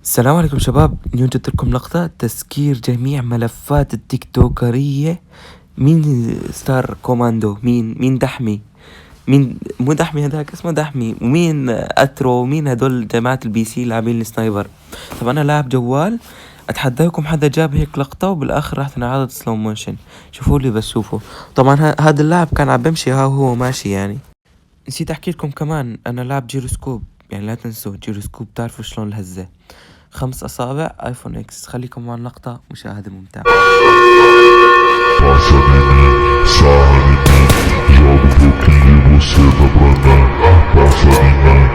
السلام عليكم شباب، اليوم جبت لكم لقطة تسكير جميع ملفات التيك توكرية. مين ستار كوماندو؟ مين دحمي؟ مين مو دحمي؟ هذاك اسمه دحمي. ومين اترو؟ ومين هدول جماعة البي سي لاعبين السنايبر؟ طب انا لاعب جوال، اتحداكم حدا جاب هيك لقطة وبالاخر راح تنعرض سلو موشن. شوفوا لي بس شوفوا. طبعا هذا اللاعب كان عم بمشي ها هو ماشي يعني. نسيت احكي لكم كمان انا لاعب جيروسكوب، يعني لا تنسوا جيروسكوب، تعرفوا شلون الهزة. 5 أصابع آيفون إكس. خليكم مع اللقطة، مشاهدة ممتعة. Jogo um pouquinho e você tá pra cá. Passa de